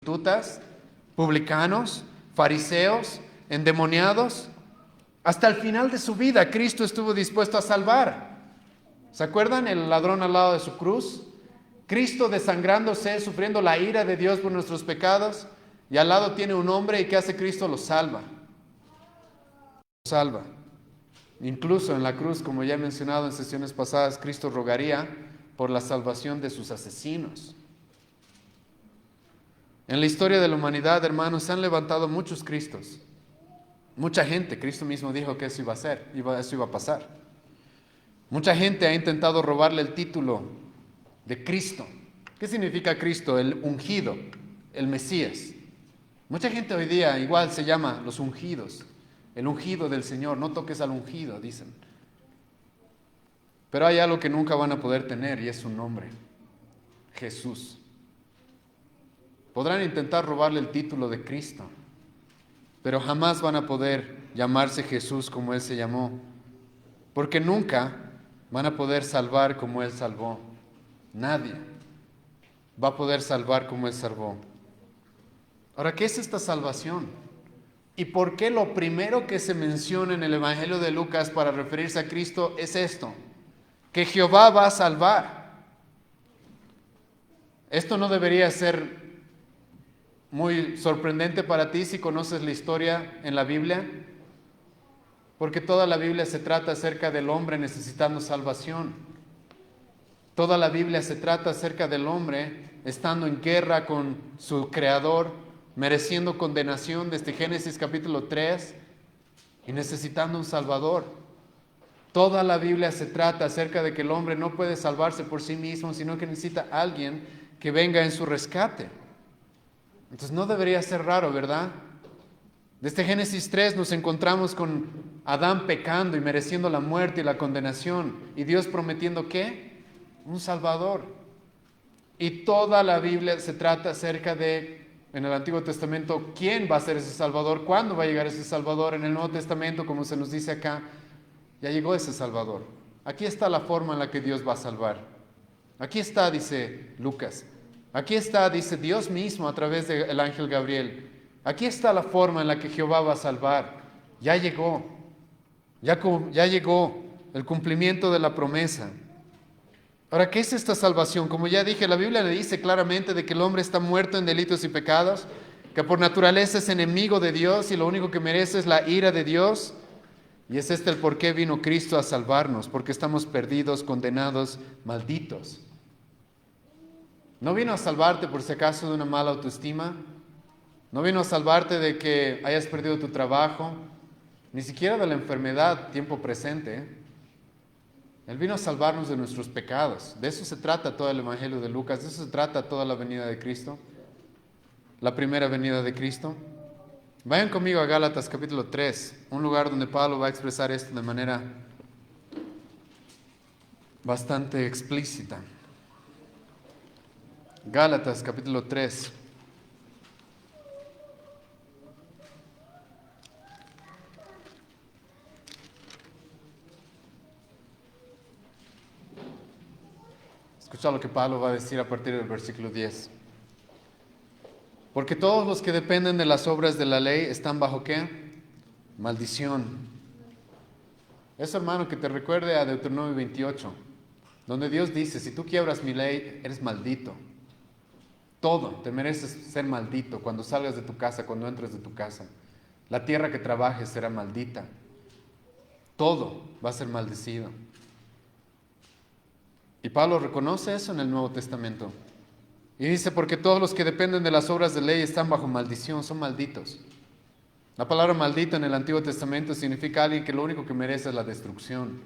prostitutas, publicanos, fariseos, endemoniados. Hasta el final de su vida, Cristo estuvo dispuesto a salvar. ¿Se acuerdan el ladrón al lado de su cruz? Cristo desangrándose, sufriendo la ira de Dios por nuestros pecados, y al lado tiene un hombre, y ¿qué hace Cristo? Lo salva. Lo salva. Incluso en la cruz, como ya he mencionado en sesiones pasadas, Cristo rogaría por la salvación de sus asesinos. En la historia de la humanidad, hermanos, se han levantado muchos Cristos. Mucha gente, Cristo mismo dijo que eso iba a ser, eso iba a pasar. Mucha gente ha intentado robarle el título de Cristo. ¿Qué significa Cristo? El ungido, el Mesías. Mucha gente hoy día igual se llama los ungidos. El ungido del Señor, no toques al ungido, dicen. Pero hay algo que nunca van a poder tener y es su nombre, Jesús. Podrán intentar robarle el título de Cristo, pero jamás van a poder llamarse Jesús como Él se llamó, porque nunca van a poder salvar como Él salvó. Nadie va a poder salvar como Él salvó. Ahora, ¿qué es esta salvación? ¿Y por qué lo primero que se menciona en el Evangelio de Lucas para referirse a Cristo es esto? Que Jehová va a salvar. Esto no debería ser muy sorprendente para ti si conoces la historia en la Biblia, porque toda la Biblia se trata acerca del hombre necesitando salvación. Toda la Biblia se trata acerca del hombre estando en guerra con su Creador, mereciendo condenación desde Génesis capítulo 3 y necesitando un Salvador. Toda la Biblia se trata acerca de que el hombre no puede salvarse por sí mismo, sino que necesita a alguien que venga en su rescate. Entonces no debería ser raro, ¿verdad? Desde Génesis 3 nos encontramos con Adán pecando y mereciendo la muerte y la condenación, y Dios prometiendo ¿qué? Un Salvador. Y toda la Biblia se trata acerca de, en el Antiguo Testamento, ¿quién va a ser ese Salvador? ¿Cuándo va a llegar ese Salvador? En el Nuevo Testamento, como se nos dice acá, ya llegó ese Salvador. Aquí está la forma en la que Dios va a salvar. Aquí está, dice Lucas. Aquí está, dice Dios mismo a través del ángel Gabriel. Aquí está la forma en la que Jehová va a salvar. Ya llegó. Ya llegó el cumplimiento de la promesa. Ahora, ¿qué es esta salvación? Como ya dije, la Biblia le dice claramente de que el hombre está muerto en delitos y pecados, que por naturaleza es enemigo de Dios y lo único que merece es la ira de Dios. Y es este el por qué vino Cristo a salvarnos, porque estamos perdidos, condenados, malditos. No vino a salvarte por si acaso de una mala autoestima, no vino a salvarte de que hayas perdido tu trabajo, ni siquiera de la enfermedad, tiempo presente. Él vino a salvarnos de nuestros pecados. De eso se trata todo el Evangelio de Lucas, de eso se trata toda la venida de Cristo, la primera venida de Cristo. Vayan conmigo a Gálatas capítulo 3, un lugar donde Pablo va a expresar esto de manera bastante explícita. Gálatas capítulo 3. Escucha lo que Pablo va a decir a partir del versículo 10. Porque todos los que dependen de las obras de la ley están bajo ¿qué? Maldición. Eso, hermano, que te recuerde a Deuteronomio 28, donde Dios dice, si tú quiebras mi ley, eres maldito. Todo, te mereces ser maldito cuando salgas de tu casa, cuando entres de tu casa. La tierra que trabajes será maldita. Todo va a ser maldecido. Y Pablo reconoce eso en el Nuevo Testamento. Y dice, porque todos los que dependen de las obras de ley están bajo maldición, son malditos. La palabra maldito en el Antiguo Testamento significa alguien que lo único que merece es la destrucción,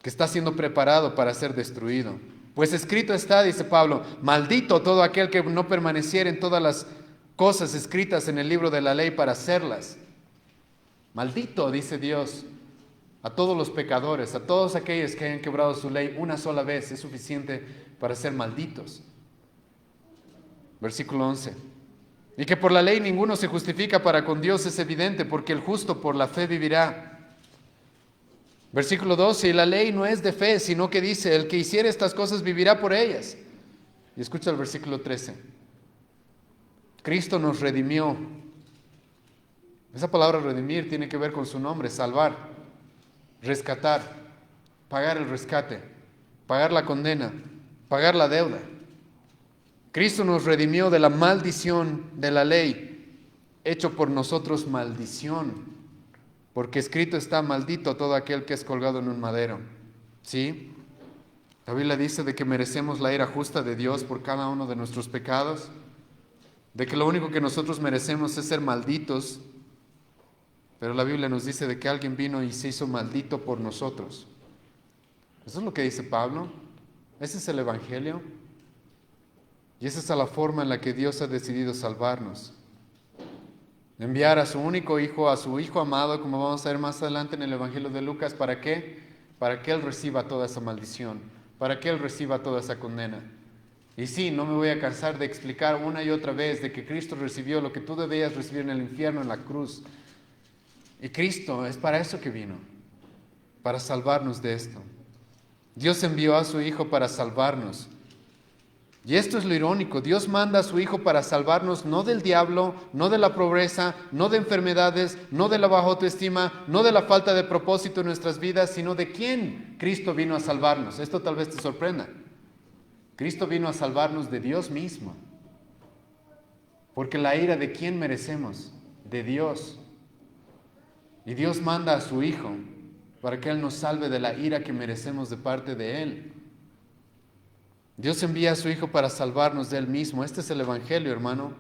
que está siendo preparado para ser destruido. Pues escrito está, dice Pablo, maldito todo aquel que no permaneciera en todas las cosas escritas en el libro de la ley para hacerlas. Maldito, dice Dios, a todos los pecadores, a todos aquellos que hayan quebrado su ley una sola vez, es suficiente para ser malditos. Versículo 11. Y que por la ley ninguno se justifica para con Dios es evidente, porque el justo por la fe vivirá. Versículo 12. Y la ley no es de fe, sino que dice, el que hiciere estas cosas vivirá por ellas. Y escucha el versículo 13. Cristo nos redimió. Esa palabra redimir tiene que ver con su nombre, salvar, rescatar, pagar el rescate, pagar la condena, pagar la deuda. Cristo nos redimió de la maldición de la ley, hecho por nosotros maldición, porque escrito está: maldito todo aquel que es colgado en un madero. ¿Sí? La Biblia dice de que merecemos la ira justa de Dios por cada uno de nuestros pecados, de que lo único que nosotros merecemos es ser malditos, pero la Biblia nos dice de que alguien vino y se hizo maldito por nosotros. Eso es lo que dice Pablo. Ese es el Evangelio. Y esa es la forma en la que Dios ha decidido salvarnos. Enviar a su único hijo, a su hijo amado, como vamos a ver más adelante en el Evangelio de Lucas. ¿Para qué? Para que Él reciba toda esa maldición, para que Él reciba toda esa condena. Y sí, no me voy a cansar de explicar una y otra vez de que Cristo recibió lo que tú debías recibir en el infierno, en la cruz. Y Cristo es para eso que vino, para salvarnos de esto. Dios envió a su Hijo para salvarnos. Y esto es lo irónico: Dios manda a su Hijo para salvarnos no del diablo, no de la pobreza, no de enfermedades, no de la baja autoestima, no de la falta de propósito en nuestras vidas, sino de quién Cristo vino a salvarnos. Esto tal vez te sorprenda. Cristo vino a salvarnos de Dios mismo. Porque la ira de quién merecemos, de Dios. Y Dios manda a su Hijo para que Él nos salve de la ira que merecemos de parte de Él. Dios envía a su Hijo para salvarnos de Él mismo. Este es el Evangelio, hermano.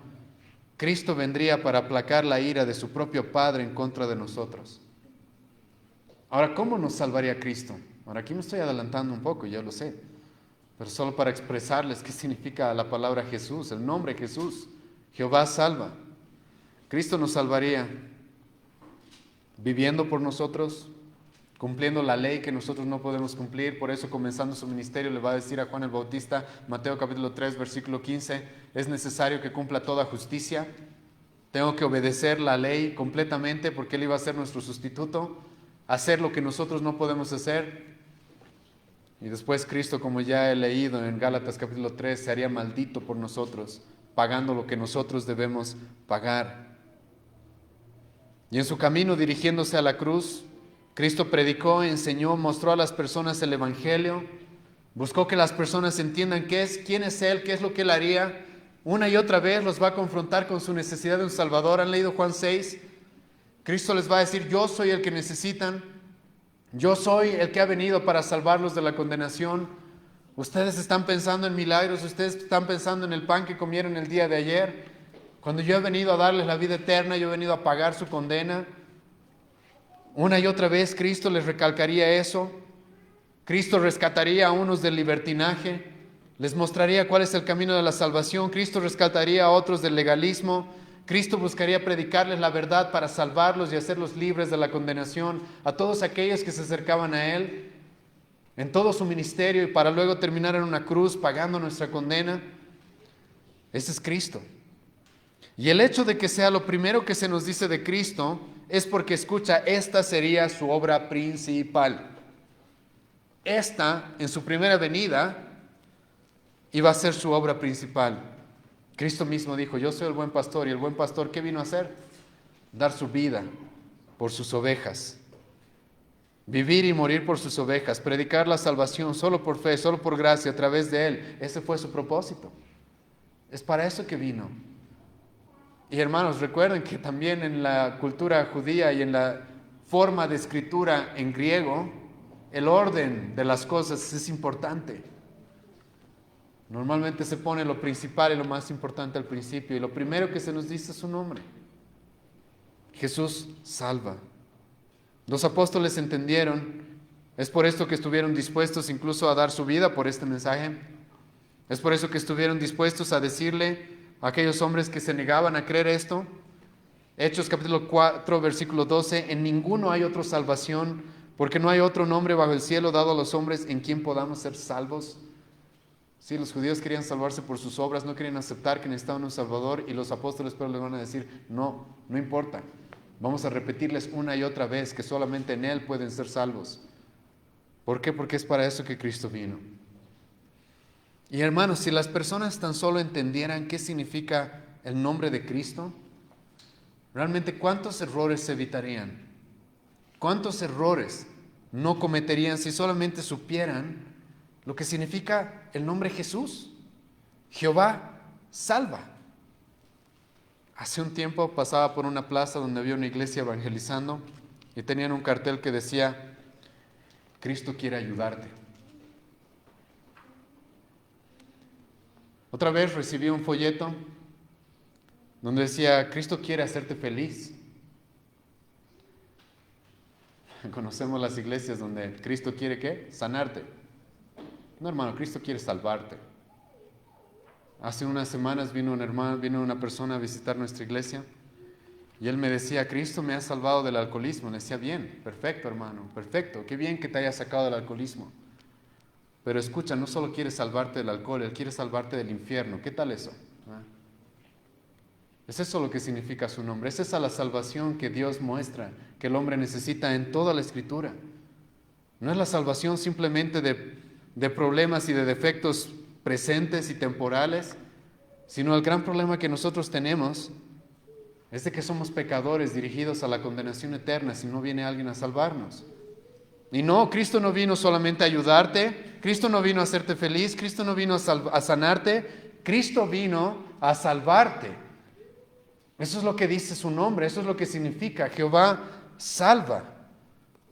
Cristo vendría para aplacar la ira de su propio Padre en contra de nosotros. Ahora, ¿cómo nos salvaría Cristo? Ahora, aquí me estoy adelantando un poco, ya lo sé, pero solo para expresarles qué significa la palabra Jesús, el nombre Jesús. Jehová salva. Cristo nos salvaría viviendo por nosotros, cumpliendo la ley que nosotros no podemos cumplir. Por eso, comenzando su ministerio, le va a decir a Juan el Bautista, Mateo capítulo 3, versículo 15, es necesario que cumpla toda justicia. Tengo que obedecer la ley completamente porque Él iba a ser nuestro sustituto, hacer lo que nosotros no podemos hacer. Y después Cristo, como ya he leído en Gálatas capítulo 3, se haría maldito por nosotros, pagando lo que nosotros debemos pagar. Y en su camino dirigiéndose a la cruz, Cristo predicó, enseñó, mostró a las personas el Evangelio, buscó que las personas entiendan quién es Él, qué es lo que Él haría. Una y otra vez los va a confrontar con su necesidad de un Salvador. ¿Han leído Juan 6? Cristo les va a decir: yo soy el que necesitan, yo soy el que ha venido para salvarlos de la condenación. Ustedes están pensando en milagros, ustedes están pensando en el pan que comieron el día de ayer, cuando yo he venido a darles la vida eterna, yo he venido a pagar su condena. Una y otra vez Cristo les recalcaría eso. Cristo rescataría a unos del libertinaje, les mostraría cuál es el camino de la salvación. Cristo rescataría a otros del legalismo. Cristo buscaría predicarles la verdad para salvarlos y hacerlos libres de la condenación a todos aquellos que se acercaban a Él en todo su ministerio, y para luego terminar en una cruz pagando nuestra condena. Ese es Cristo. Y el hecho de que sea lo primero que se nos dice de Cristo es porque, escucha, esta sería su obra principal. Esta, en su primera venida, iba a ser su obra principal. Cristo mismo dijo: yo soy el buen pastor. ¿Y el buen pastor qué vino a hacer? Dar su vida por sus ovejas. Vivir y morir por sus ovejas. Predicar la salvación solo por fe, solo por gracia, a través de Él. Ese fue su propósito. Es para eso que vino. Y hermanos, recuerden que también en la cultura judía y en la forma de escritura en griego, el orden de las cosas es importante. Normalmente se pone lo principal y lo más importante al principio, y lo primero que se nos dice es su nombre. Jesús salva. Los apóstoles entendieron, es por esto que estuvieron dispuestos incluso a dar su vida por este mensaje. Es por eso que estuvieron dispuestos a decirle a aquellos hombres que se negaban a creer esto. Hechos capítulo 4, versículo 12, en ninguno hay otra salvación, porque no hay otro nombre bajo el cielo dado a los hombres en quien podamos ser salvos. Sí, los judíos querían salvarse por sus obras, no querían aceptar que necesitaban un Salvador, y los apóstoles pero les van a decir: no importa. Vamos a repetirles una y otra vez que solamente en Él pueden ser salvos. ¿Por qué? Porque es para eso que Cristo vino. Y hermanos, si las personas tan solo entendieran qué significa el nombre de Cristo, realmente ¿cuántos errores se evitarían? ¿Cuántos errores no cometerían si solamente supieran lo que significa el nombre Jesús? Jehová salva. Hace un tiempo pasaba por una plaza donde había una iglesia evangelizando y tenían un cartel que decía: Cristo quiere ayudarte. Otra vez recibí un folleto donde decía: Cristo quiere hacerte feliz. Conocemos las iglesias donde Cristo quiere ¿qué? Sanarte. No, hermano, Cristo quiere salvarte. Hace unas semanas vino una persona a visitar nuestra iglesia y él me decía: Cristo me ha salvado del alcoholismo. Le decía: bien, perfecto, hermano, perfecto, qué bien que te haya sacado del alcoholismo. Pero escucha, no solo quiere salvarte del alcohol, Él quiere salvarte del infierno. ¿Qué tal eso? Es eso lo que significa su nombre. Es esa la salvación que Dios muestra, que el hombre necesita en toda la Escritura. No es la salvación simplemente de problemas y de defectos presentes y temporales, sino el gran problema que nosotros tenemos es de que somos pecadores dirigidos a la condenación eterna si no viene alguien a salvarnos. Y no, Cristo no vino solamente a ayudarte, Cristo no vino a hacerte feliz, Cristo no vino a sanarte, Cristo vino a salvarte. Eso es lo que dice su nombre, eso es lo que significa: Jehová salva.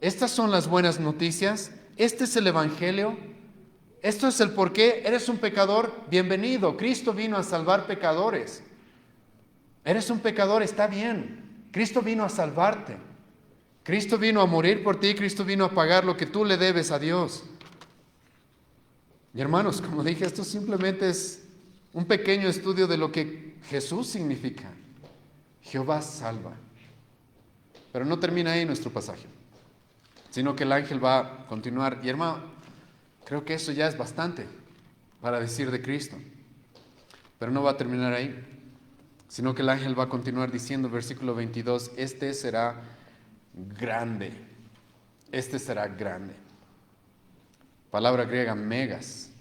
Estas son las buenas noticias, este es el Evangelio, esto es el por qué eres un pecador, bienvenido. Cristo vino a salvar pecadores. Eres un pecador, está bien. Cristo vino a salvarte. Cristo vino a morir por ti, Cristo vino a pagar lo que tú le debes a Dios. Y hermanos, como dije, esto simplemente es un pequeño estudio de lo que Jesús significa. Jehová salva. Pero no termina ahí nuestro pasaje, sino que el ángel va a continuar. Y hermano, creo que eso ya es bastante para decir de Cristo. Pero no va a terminar ahí, sino que el ángel va a continuar diciendo, versículo 22, este será grande. Este será grande. Palabra griega, megas.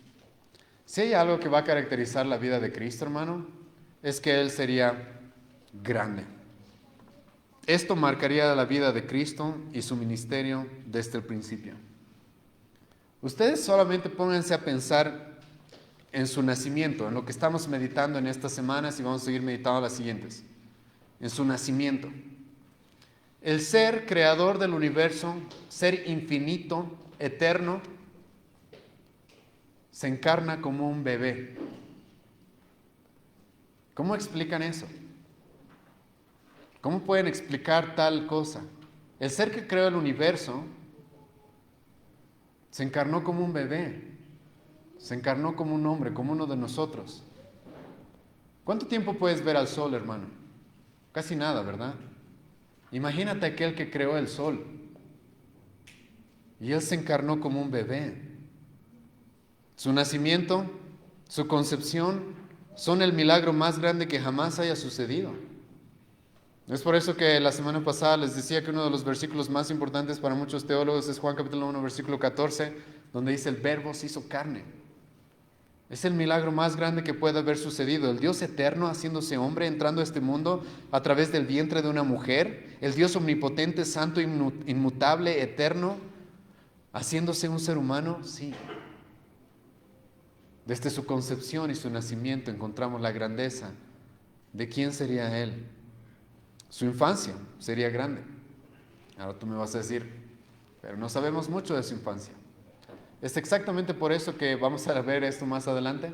Si hay algo que va a caracterizar la vida de Cristo, hermano, es que Él sería grande. Esto marcaría la vida de Cristo y su ministerio desde el principio. Ustedes solamente pónganse a pensar en su nacimiento, en lo que estamos meditando en estas semanas y vamos a seguir meditando las siguientes. En su nacimiento. El ser creador del universo, ser infinito, eterno, se encarna como un bebé. ¿Cómo explican eso? ¿Cómo pueden explicar tal cosa? El ser que creó el universo se encarnó como un bebé, se encarnó como un hombre, como uno de nosotros. ¿Cuánto tiempo puedes ver al sol, hermano? Casi nada, ¿verdad? Imagínate aquel que creó el sol y él se encarnó como un bebé. Su nacimiento, su concepción son el milagro más grande que jamás haya sucedido. Es por eso que la semana pasada les decía que uno de los versículos más importantes para muchos teólogos es Juan capítulo 1, versículo 14, donde dice: el verbo se hizo carne. Es el milagro más grande que puede haber sucedido. El Dios eterno haciéndose hombre, entrando a este mundo a través del vientre de una mujer. El Dios omnipotente, santo, inmutable, eterno, haciéndose un ser humano, sí. Desde su concepción y su nacimiento encontramos la grandeza de quién sería Él. Su infancia sería grande. Ahora tú me vas a decir, pero no sabemos mucho de su infancia. Es exactamente por eso que vamos a ver esto más adelante,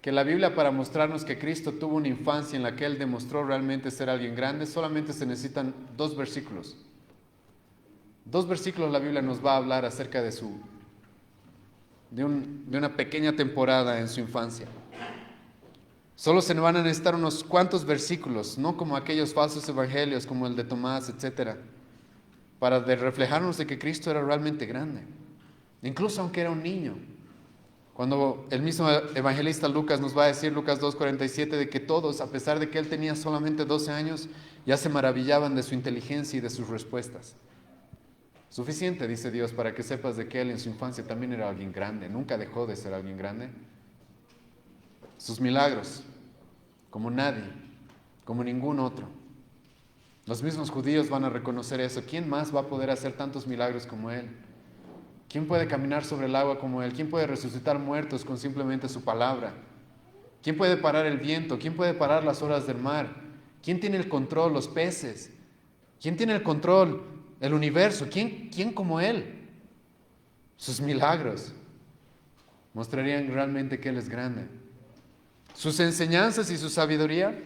que la Biblia, para mostrarnos que Cristo tuvo una infancia en la que Él demostró realmente ser alguien grande, solamente se necesitan 2 versículos. 2 versículos la Biblia nos va a hablar acerca de una pequeña temporada en su infancia. Solo se nos van a necesitar unos cuantos versículos, no como aquellos falsos evangelios como el de Tomás, etcétera, para reflejarnos de que Cristo era realmente grande, incluso aunque era un niño. Cuando el mismo evangelista Lucas nos va a decir, Lucas 2:47, de que todos, a pesar de que él tenía solamente 12 años, ya se maravillaban de su inteligencia y de sus respuestas. Suficiente, dice Dios, para que sepas de que él en su infancia también era alguien grande, nunca dejó de ser alguien grande. Sus milagros, como nadie, como ningún otro. Los mismos judíos van a reconocer eso. ¿Quién más va a poder hacer tantos milagros como Él? ¿Quién puede caminar sobre el agua como Él? ¿Quién puede resucitar muertos con simplemente su palabra? ¿Quién puede parar el viento? ¿Quién puede parar las olas del mar? ¿Quién tiene el control? Los peces. ¿Quién tiene el control? El universo. ¿Quién como Él? Sus milagros mostrarían realmente que Él es grande. Sus enseñanzas y su sabiduría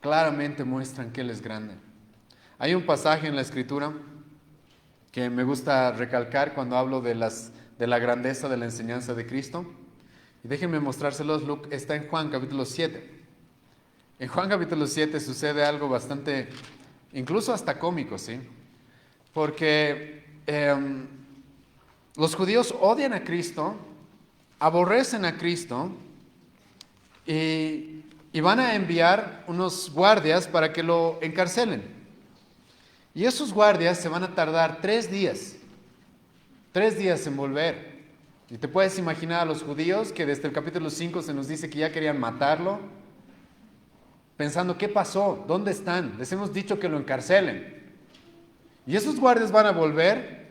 claramente muestran que Él es grande. Hay un pasaje en la Escritura que me gusta recalcar cuando hablo de la grandeza de la enseñanza de Cristo. Y déjenme mostrárselos. Está en Juan capítulo 7. En Juan capítulo 7 sucede algo bastante, incluso hasta cómico, ¿sí? Porque los judíos odian a Cristo, aborrecen a Cristo y van a enviar unos guardias para que lo encarcelen. Y esos guardias se van a tardar 3 días en volver. Y te puedes imaginar a los judíos que desde el capítulo 5 se nos dice que ya querían matarlo, pensando, ¿qué pasó? ¿Dónde están? Les hemos dicho que lo encarcelen. Y esos guardias van a volver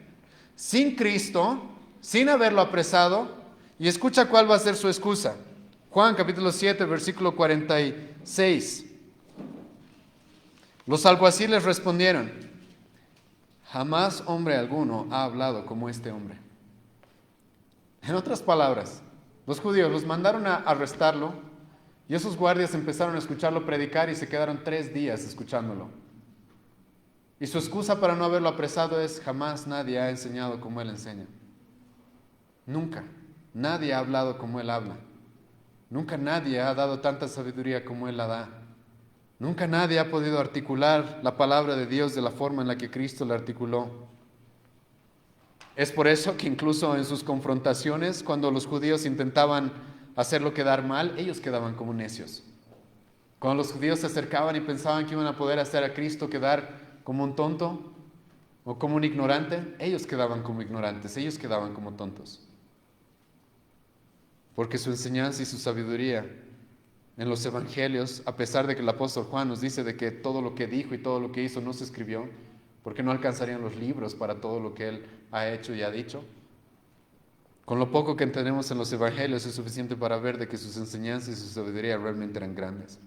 sin Cristo, sin haberlo apresado, y escucha cuál va a ser su excusa. Juan capítulo 7, versículo 46. Los alguaciles respondieron: jamás hombre alguno ha hablado como este hombre. En otras palabras, los judíos los mandaron a arrestarlo y esos guardias empezaron a escucharlo predicar y se quedaron 3 días escuchándolo. Y su excusa para no haberlo apresado es: jamás nadie ha enseñado como él enseña. Nunca. Nadie ha hablado como él habla. Nunca nadie ha dado tanta sabiduría como él la da. Nunca nadie ha podido articular la palabra de Dios de la forma en la que Cristo la articuló. Es por eso que incluso en sus confrontaciones, cuando los judíos intentaban hacerlo quedar mal, ellos quedaban como necios. Cuando los judíos se acercaban y pensaban que iban a poder hacer a Cristo quedar como un tonto o como un ignorante, ellos quedaban como ignorantes, ellos quedaban como tontos. Porque su enseñanza y su sabiduría en los evangelios, a pesar de que el apóstol Juan nos dice de que todo lo que dijo y todo lo que hizo no se escribió, porque no alcanzarían los libros para todo lo que él ha hecho y ha dicho, con lo poco que tenemos en los evangelios es suficiente para ver de que sus enseñanzas y su sabiduría realmente eran grandes.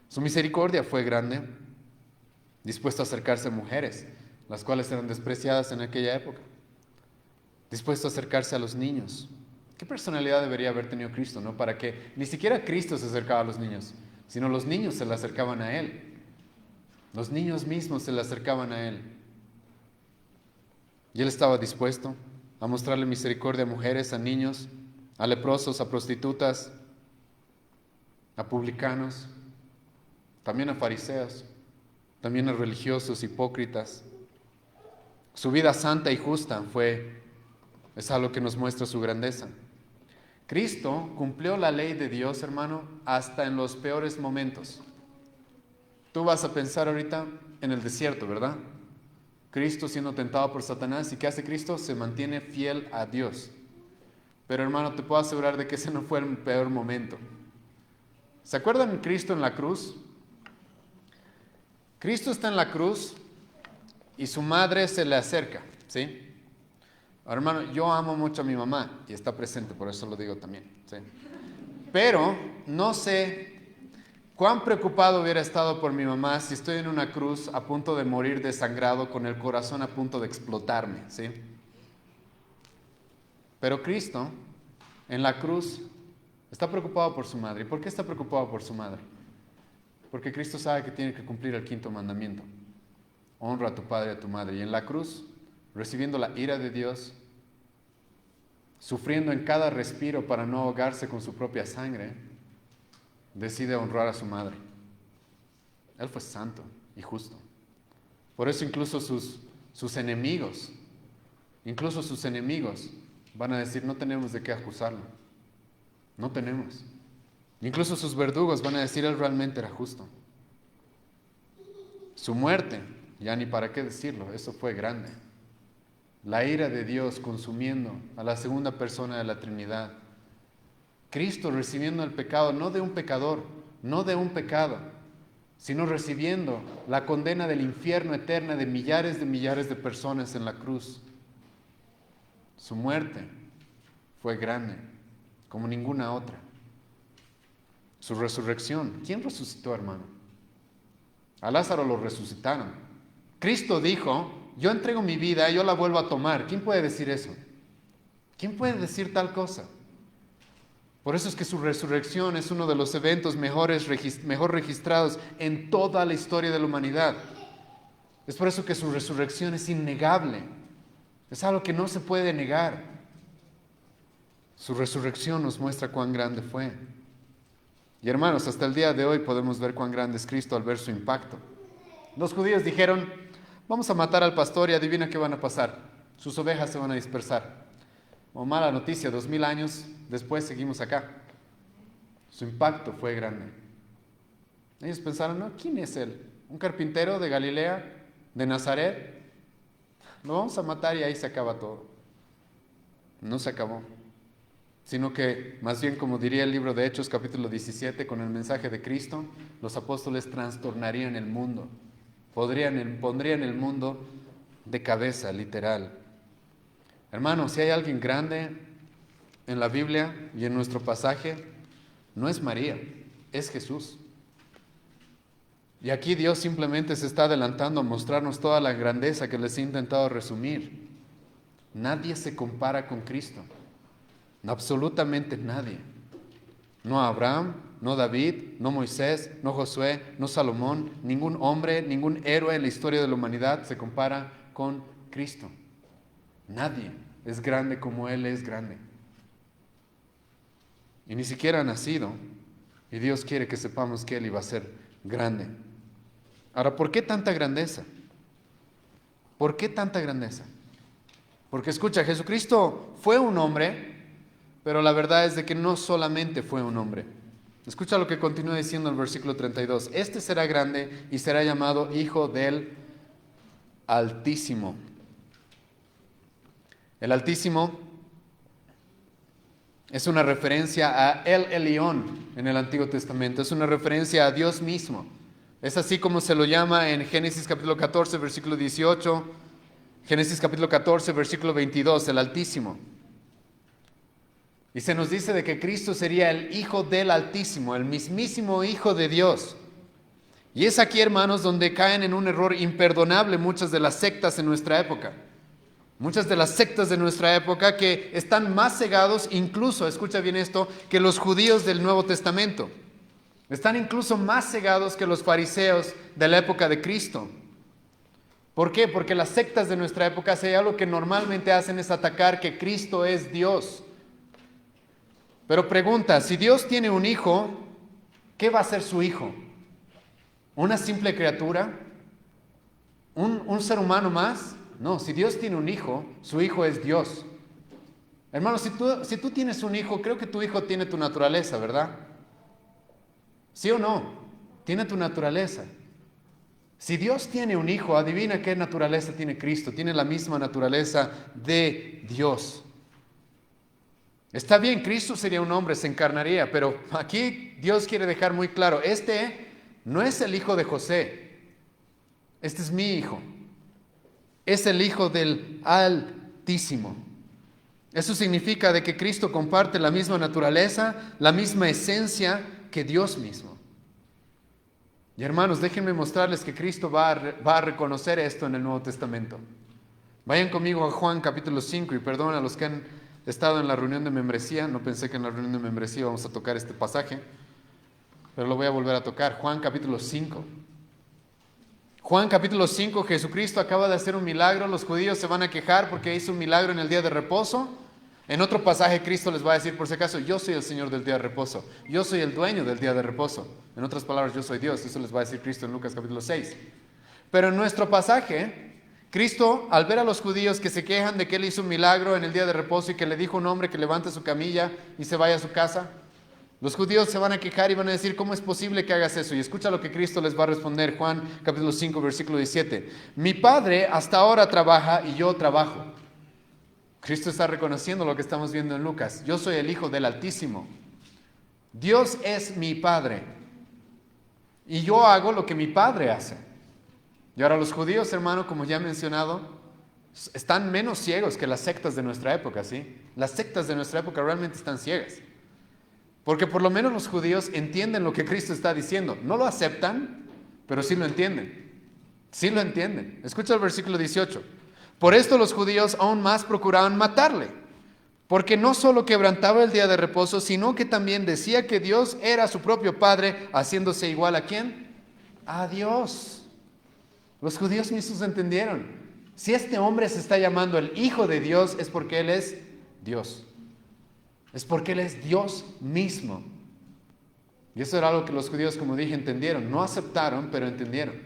Su misericordia fue grande, dispuesto a acercarse a mujeres, las cuales eran despreciadas en aquella época, dispuesto a acercarse a los niños. ¿Qué personalidad debería haber tenido Cristo, no? Para que ni siquiera Cristo se acercaba a los niños, sino los niños se le acercaban a Él. Los niños mismos se le acercaban a Él. Y Él estaba dispuesto a mostrarle misericordia a mujeres, a niños, a leprosos, a prostitutas, a publicanos, también a fariseos, también a religiosos, hipócritas. Su vida santa y justa es algo que nos muestra su grandeza. Cristo cumplió la ley de Dios, hermano, hasta en los peores momentos. Tú vas a pensar ahorita en el desierto, ¿verdad? Cristo siendo tentado por Satanás, ¿y qué hace Cristo? Se mantiene fiel a Dios. Pero hermano, te puedo asegurar de que ese no fue el peor momento. ¿Se acuerdan de Cristo en la cruz? Cristo está en la cruz y su madre se le acerca, ¿sí? Hermano, yo amo mucho a mi mamá y está presente, por eso lo digo también, ¿sí? Pero no sé cuán preocupado hubiera estado por mi mamá si estoy en una cruz a punto de morir desangrado, con el corazón a punto de explotarme, ¿sí? Pero Cristo en la cruz está preocupado por su madre. ¿Y por qué está preocupado por su madre? Porque Cristo sabe que tiene que cumplir el 5.º mandamiento. Honra a tu padre y a tu madre. Y en la cruz, recibiendo la ira de Dios, sufriendo en cada respiro para no ahogarse con su propia sangre, decide honrar a su madre. Él fue santo y justo. Por eso incluso sus enemigos van a decir: no tenemos de qué acusarlo. No tenemos. Incluso sus verdugos van a decir: él realmente era justo. Su muerte, ya ni para qué decirlo, eso fue grande. La ira de Dios consumiendo a la segunda persona de la Trinidad. Cristo recibiendo el pecado, no de un pecador, no de un pecado, sino recibiendo la condena del infierno eterna de millares de personas en la cruz. Su muerte fue grande, como ninguna otra. Su resurrección, ¿quién resucitó, hermano? A Lázaro lo resucitaron. Cristo dijo, yo entrego mi vida, yo la vuelvo a tomar. ¿Quién puede decir eso? ¿Quién puede decir tal cosa? Por eso es que su resurrección es uno de los eventos mejor registrados en toda la historia de la humanidad. Es por eso que su resurrección es innegable. Es algo que no se puede negar. Su resurrección nos muestra cuán grande fue. Y hermanos, hasta el día de hoy podemos ver cuán grande es Cristo al ver su impacto. Los judíos dijeron, vamos a matar al pastor y adivina qué van a pasar. Sus ovejas se van a dispersar. O mala noticia, 2000 años después seguimos acá. Su impacto fue grande. Ellos pensaron, ¿no? ¿Quién es él? ¿Un carpintero de Galilea? ¿De Nazaret? Lo vamos a matar y ahí se acaba todo. No se acabó. Sino que, más bien como diría el libro de Hechos, capítulo 17, con el mensaje de Cristo, los apóstoles trastornarían el mundo. Pondrían el mundo de cabeza, literal. Hermanos, si hay alguien grande en la Biblia y en nuestro pasaje, no es María, es Jesús. Y aquí Dios simplemente se está adelantando a mostrarnos toda la grandeza que les he intentado resumir. Nadie se compara con Cristo, absolutamente nadie. No Abraham, no David, no Moisés, no Josué, no Salomón, ningún hombre, ningún héroe en la historia de la humanidad se compara con Cristo. Nadie es grande como Él es grande. Y ni siquiera ha nacido. Y Dios quiere que sepamos que Él iba a ser grande. Ahora, ¿por qué tanta grandeza? ¿Por qué tanta grandeza? Porque escucha, Jesucristo fue un hombre, pero la verdad es de que no solamente fue un hombre. Escucha lo que continúa diciendo el versículo 32. Este será grande y será llamado Hijo del Altísimo. El Altísimo es una referencia a El Elyon en el Antiguo Testamento, es una referencia a Dios mismo. Es así como se lo llama en Génesis capítulo 14, versículo 18, Génesis capítulo 14, versículo 22, el Altísimo. Y se nos dice de que Cristo sería el Hijo del Altísimo, el mismísimo Hijo de Dios. Y es aquí, hermanos, donde caen en un error imperdonable muchas de las sectas en nuestra época. Muchas de las sectas de nuestra época que están más cegados, incluso, escucha bien esto, que los judíos del Nuevo Testamento. Están incluso más cegados que los fariseos de la época de Cristo. ¿Por qué? Porque las sectas de nuestra época, si hay algo que normalmente hacen es atacar que Cristo es Dios. Pero pregunta, si Dios tiene un hijo, ¿qué va a ser su hijo? ¿Una simple criatura? ¿Un ser humano más? No, si Dios tiene un hijo, su hijo es Dios. Hermano, si tú tienes un hijo, creo que tu hijo tiene tu naturaleza, ¿verdad? ¿Sí o no? Tiene tu naturaleza. Si Dios tiene un hijo, adivina qué naturaleza tiene Cristo. Tiene la misma naturaleza de Dios. Está bien, Cristo sería un hombre, se encarnaría, pero aquí Dios quiere dejar muy claro, este no es el hijo de José, este es mi hijo. Es el Hijo del Altísimo. Eso significa de que Cristo comparte la misma naturaleza, la misma esencia que Dios mismo. Y hermanos, déjenme mostrarles que Cristo va a reconocer esto en el Nuevo Testamento. Vayan conmigo a Juan capítulo 5 y perdón a los que han estado en la reunión de membresía. No pensé que en la reunión de membresía vamos a tocar este pasaje, pero lo voy a volver a tocar. Juan capítulo 5. Juan capítulo 5, Jesucristo acaba de hacer un milagro, los judíos se van a quejar porque hizo un milagro en el día de reposo. En otro pasaje Cristo les va a decir, por si acaso, yo soy el Señor del día de reposo, yo soy el dueño del día de reposo. En otras palabras, yo soy Dios, eso les va a decir Cristo en Lucas capítulo 6. Pero en nuestro pasaje, Cristo, al ver a los judíos que se quejan de que Él hizo un milagro en el día de reposo y que le dijo a un hombre que levante su camilla y se vaya a su casa, los judíos se van a quejar y van a decir, ¿cómo es posible que hagas eso? Y escucha lo que Cristo les va a responder, Juan capítulo 5, versículo 17. Mi Padre hasta ahora trabaja y yo trabajo. Cristo está reconociendo lo que estamos viendo en Lucas. Yo soy el Hijo del Altísimo. Dios es mi Padre y yo hago lo que mi Padre hace. Y ahora los judíos, hermano, como ya he mencionado, están menos ciegos que las sectas de nuestra época, ¿sí? Las sectas de nuestra época realmente están ciegas. Porque por lo menos los judíos entienden lo que Cristo está diciendo. No lo aceptan, pero sí lo entienden. Sí lo entienden. Escucha el versículo 18. Por esto los judíos aún más procuraban matarle, porque no solo quebrantaba el día de reposo, sino que también decía que Dios era su propio Padre, haciéndose igual ¿a quién? A Dios. Los judíos mismos entendieron. Si este hombre se está llamando el Hijo de Dios, es porque Él es Dios. Es porque Él es Dios mismo. Y eso era algo que los judíos, como dije, entendieron. No aceptaron, pero entendieron.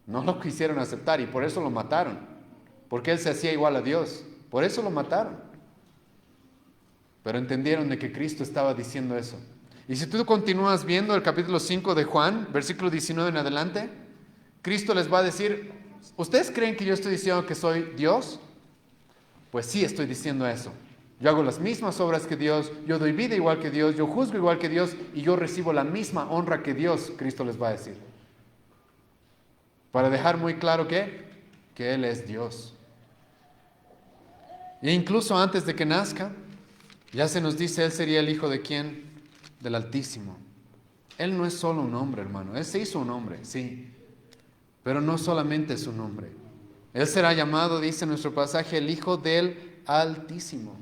No lo quisieron aceptar y por eso lo mataron. Porque Él se hacía igual a Dios. Por eso lo mataron. Pero entendieron de que Cristo estaba diciendo eso. Y si tú continúas viendo el capítulo 5 de Juan, versículo 19 en adelante, Cristo les va a decir, ¿ustedes creen que yo estoy diciendo que soy Dios? Pues sí, estoy diciendo eso. Yo hago las mismas obras que Dios, yo doy vida igual que Dios, yo juzgo igual que Dios y yo recibo la misma honra que Dios, Cristo les va a decir. Para dejar muy claro que Él es Dios. E incluso antes de que nazca, ya se nos dice, Él sería el Hijo de ¿quién? Del Altísimo. Él no es solo un hombre, hermano. Él se hizo un hombre, sí. Pero no solamente es un hombre. Él será llamado, dice nuestro pasaje, el Hijo del Altísimo.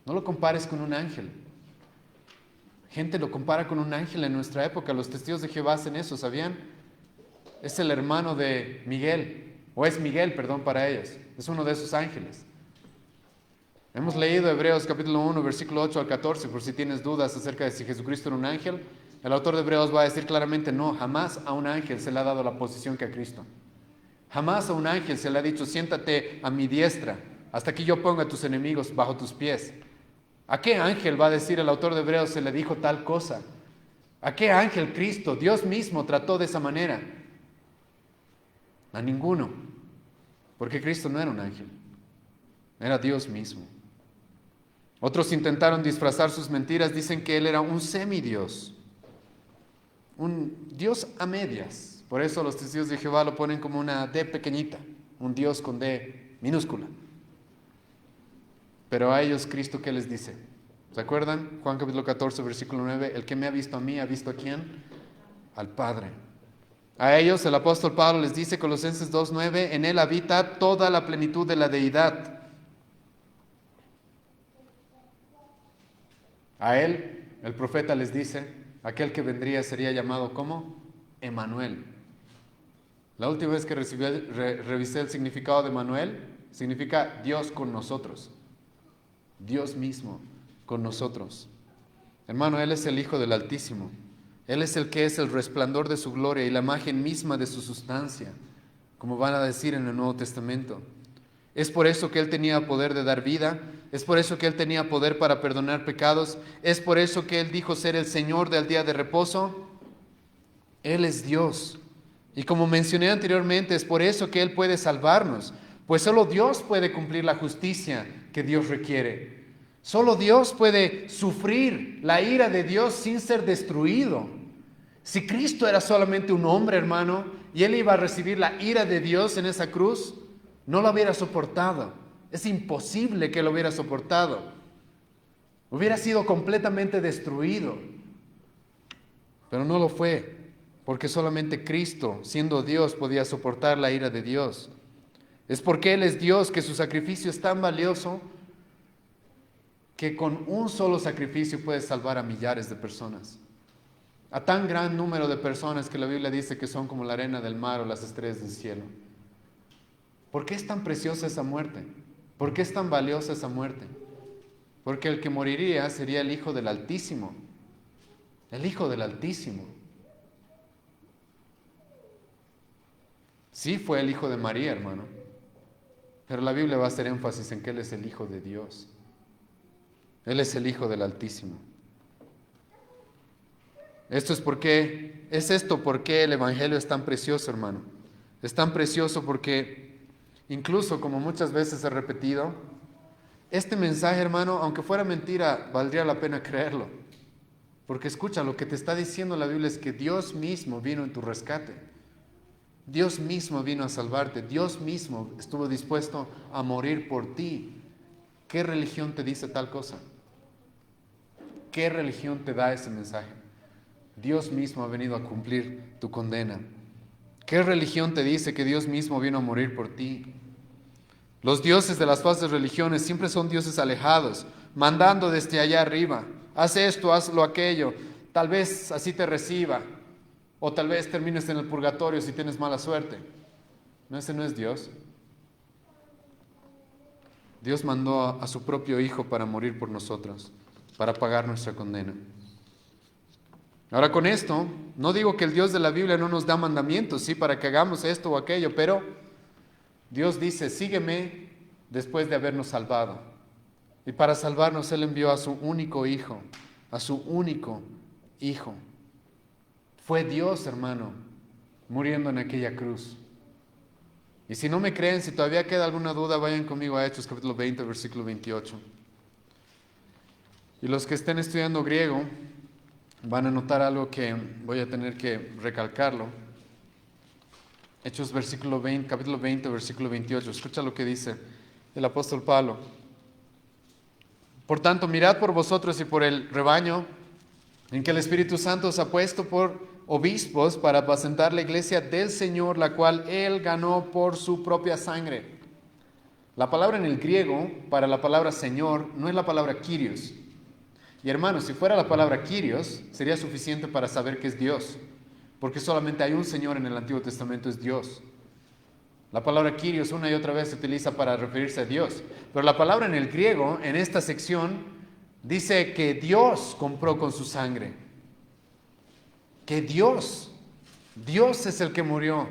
No lo compares con un ángel. Gente lo compara con un ángel en nuestra época. Los testigos de Jehová hacen eso, ¿sabían? Es el hermano de Miguel, o es Miguel, perdón, para ellos. Es uno de esos ángeles. Hemos leído Hebreos capítulo 1, versículo 8 al 14, por si tienes dudas acerca de si Jesucristo era un ángel. El autor de Hebreos va a decir claramente, no, jamás a un ángel se le ha dado la posición que a Cristo. Jamás a un ángel se le ha dicho, siéntate a mi diestra, hasta que yo ponga a tus enemigos bajo tus pies. ¿A qué ángel, va a decir el autor de Hebreos, se le dijo tal cosa? ¿A qué ángel Cristo, Dios mismo, trató de esa manera? A ninguno, porque Cristo no era un ángel, era Dios mismo. Otros intentaron disfrazar sus mentiras, dicen que Él era un semidios, un Dios a medias. Por eso los testigos de Jehová lo ponen como una D pequeñita, un Dios con D minúscula. Pero a ellos Cristo, ¿qué les dice? ¿Se acuerdan? Juan capítulo 14, versículo 9, el que me ha visto a mí, ¿ha visto a quién? Al Padre. A ellos el apóstol Pablo les dice, Colosenses 2:9, en Él habita toda la plenitud de la deidad. A Él, el profeta les dice, aquel que vendría sería llamado ¿cómo? Emmanuel. La última vez que revisé el significado de Emmanuel, significa Dios con nosotros. Dios mismo con nosotros. Hermano, Él es el Hijo del Altísimo. Él es el que es el resplandor de su gloria y la imagen misma de su sustancia, como van a decir en el Nuevo Testamento. Es por eso que Él tenía poder de dar vida, es por eso que Él tenía poder para perdonar pecados, es por eso que Él dijo ser el Señor del día de reposo. Él es Dios. Y como mencioné anteriormente, es por eso que Él puede salvarnos, pues solo Dios puede cumplir la justicia que Dios requiere. Solo Dios puede sufrir la ira de Dios sin ser destruido. Si Cristo era solamente un hombre, hermano, y Él iba a recibir la ira de Dios en esa cruz, no lo hubiera soportado. Es imposible que lo hubiera soportado. Hubiera sido completamente destruido. Pero no lo fue, porque solamente Cristo, siendo Dios, podía soportar la ira de Dios. Es porque Él es Dios que su sacrificio es tan valioso que con un solo sacrificio puede salvar a millares de personas. A tan gran número de personas que la Biblia dice que son como la arena del mar o las estrellas del cielo. ¿Por qué es tan preciosa esa muerte? ¿Por qué es tan valiosa esa muerte? Porque el que moriría sería el Hijo del Altísimo. El Hijo del Altísimo. Sí fue el Hijo de María, hermano. Pero la Biblia va a hacer énfasis en que Él es el Hijo de Dios. Él es el Hijo del Altísimo. Es esto porque el Evangelio es tan precioso, hermano. Es tan precioso porque incluso, como muchas veces he repetido, este mensaje, hermano, aunque fuera mentira, valdría la pena creerlo. Porque escucha, lo que te está diciendo la Biblia es que Dios mismo vino en tu rescate. Dios mismo vino a salvarte. Dios mismo estuvo dispuesto a morir por ti. ¿Qué religión te dice tal cosa? ¿Qué religión te da ese mensaje? Dios mismo ha venido a cumplir tu condena. ¿Qué religión te dice que Dios mismo vino a morir por ti? Los dioses de las falsas religiones siempre son dioses alejados, mandando desde allá arriba. Haz esto, hazlo aquello. Tal vez así te reciba. O tal vez termines en el purgatorio si tienes mala suerte. No, ese no es Dios. Dios mandó a su propio Hijo para morir por nosotros, para pagar nuestra condena. Ahora con esto, no digo que el Dios de la Biblia no nos da mandamientos, sí, para que hagamos esto o aquello, pero Dios dice, sígueme después de habernos salvado. Y para salvarnos Él envió a su único Hijo, a su único Hijo. Fue Dios, hermano, muriendo en aquella cruz. Y si no me creen, si todavía queda alguna duda, vayan conmigo a Hechos capítulo 20, versículo 28. Y los que estén estudiando griego van a notar algo que voy a tener que recalcarlo. Hechos capítulo 20, versículo 28. Escucha lo que dice el apóstol Pablo. Por tanto, mirad por vosotros y por el rebaño en que el Espíritu Santo os ha puesto por obispos para apacentar la iglesia del Señor, la cual Él ganó por su propia sangre. La palabra en el griego para la palabra Señor no es la palabra Kyrios. Y hermanos, si fuera la palabra Kyrios, sería suficiente para saber que es Dios, porque solamente hay un Señor en el Antiguo Testamento, es Dios. La palabra Kyrios una y otra vez se utiliza para referirse a Dios, pero la palabra en el griego, en esta sección, dice que Dios compró con su sangre. Que Dios es el que murió,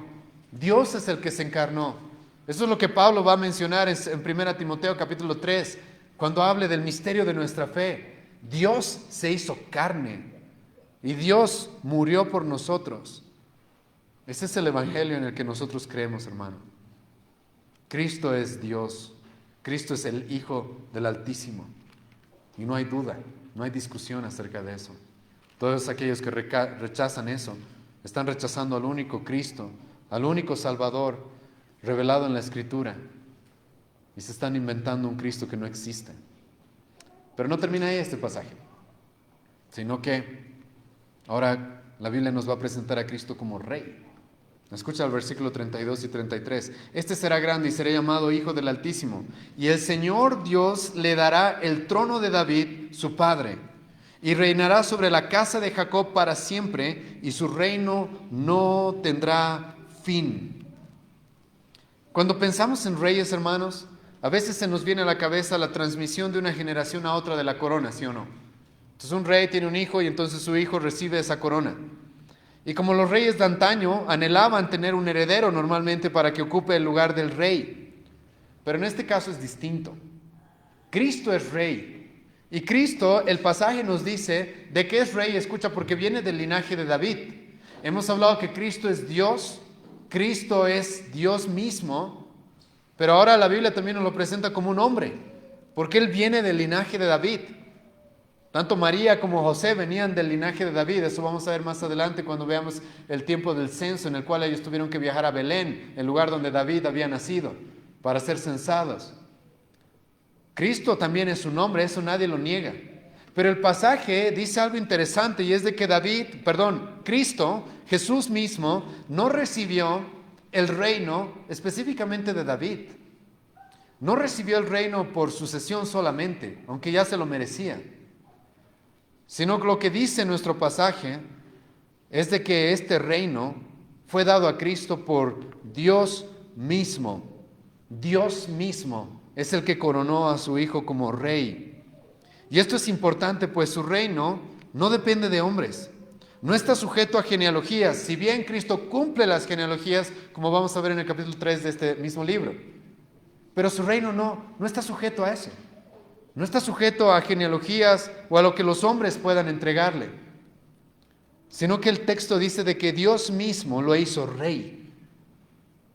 Dios es el que se encarnó. Eso es lo que Pablo va a mencionar en 1 Timoteo capítulo 3, cuando hable del misterio de nuestra fe. Dios se hizo carne y Dios murió por nosotros. Ese es el evangelio en el que nosotros creemos, hermano. Cristo es Dios, Cristo es el Hijo del Altísimo. Y no hay duda, no hay discusión acerca de eso. Todos aquellos que rechazan eso, están rechazando al único Cristo, al único Salvador revelado en la Escritura. Y se están inventando un Cristo que no existe. Pero no termina ahí este pasaje, sino que ahora la Biblia nos va a presentar a Cristo como Rey. Escucha el versículo 32 y 33. Este será grande y será llamado Hijo del Altísimo. Y el Señor Dios le dará el trono de David, su padre, y reinará sobre la casa de Jacob para siempre, y su reino no tendrá fin. Cuando pensamos en reyes, hermanos, a veces se nos viene a la cabeza la transmisión de una generación a otra de la corona, ¿sí o no? Entonces un rey tiene un hijo y entonces su hijo recibe esa corona. Y como los reyes de antaño anhelaban tener un heredero normalmente para que ocupe el lugar del rey. Pero en este caso es distinto. Cristo es rey. Y Cristo, el pasaje nos dice de qué es rey, escucha, porque viene del linaje de David. Hemos hablado que Cristo es Dios mismo, pero ahora la Biblia también nos lo presenta como un hombre, porque Él viene del linaje de David. Tanto María como José venían del linaje de David. Eso vamos a ver más adelante cuando veamos el tiempo del censo en el cual ellos tuvieron que viajar a Belén, el lugar donde David había nacido, para ser censados. Cristo también es su nombre, eso nadie lo niega. Pero el pasaje dice algo interesante y es de que Cristo, Jesús mismo, no recibió el reino específicamente de David. No recibió el reino por sucesión solamente, aunque ya se lo merecía. Sino que lo que dice nuestro pasaje es de que este reino fue dado a Cristo por Dios mismo. Dios mismo es el que coronó a su Hijo como rey. Y esto es importante, pues su reino no depende de hombres. No está sujeto a genealogías, si bien Cristo cumple las genealogías, como vamos a ver en el capítulo 3 de este mismo libro. Pero su reino no está sujeto a eso. No está sujeto a genealogías o a lo que los hombres puedan entregarle. Sino que el texto dice de que Dios mismo lo hizo rey.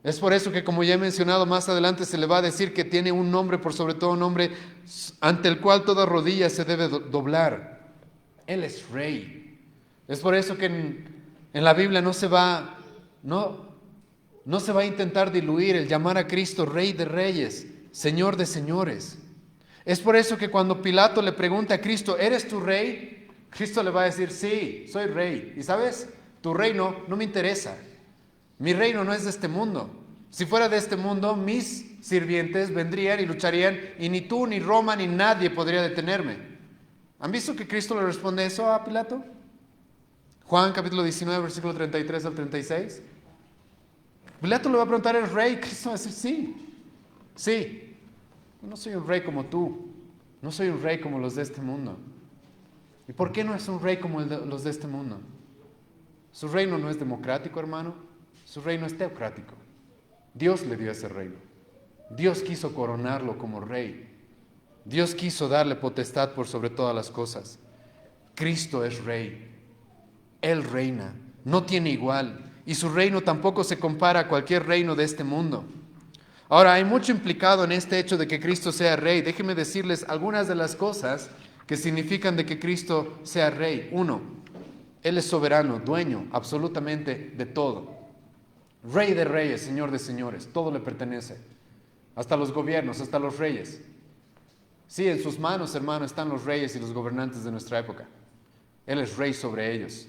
Es por eso que, como ya he mencionado, más adelante se le va a decir que tiene un nombre por sobre todo nombre ante el cual toda rodilla se debe doblar. Él es rey. Es por eso que en la Biblia no se va a intentar diluir el llamar a Cristo Rey de Reyes, Señor de Señores. Es por eso que cuando Pilato le pregunta a Cristo, ¿eres tu rey? Cristo le va a decir, sí, soy rey. Y sabes, tu reino no me interesa. Mi reino no es de este mundo. Si fuera de este mundo, mis sirvientes vendrían y lucharían y ni tú, ni Roma, ni nadie podría detenerme. ¿Han visto que Cristo le responde eso a Pilato? Juan capítulo 19, versículo 33 al 36. Pilato le va a preguntar, ¿eres rey? Cristo va a decir, sí, sí. No soy un rey como tú. No soy un rey como los de este mundo. ¿Y por qué no es un rey como los de este mundo? Su reino no es democrático, hermano. Su reino es teocrático. Dios le dio ese reino. Dios quiso coronarlo como rey. Dios quiso darle potestad por sobre todas las cosas. Cristo es rey. Él reina. No tiene igual. Y su reino tampoco se compara a cualquier reino de este mundo. Ahora, hay mucho implicado en este hecho de que Cristo sea rey. Déjenme decirles algunas de las cosas que significan de que Cristo sea rey. Uno, Él es soberano, dueño absolutamente de todo. Rey de reyes, Señor de señores, todo le pertenece. Hasta los gobiernos, hasta los reyes. Sí, en sus manos, hermano, están los reyes y los gobernantes de nuestra época. Él es rey sobre ellos.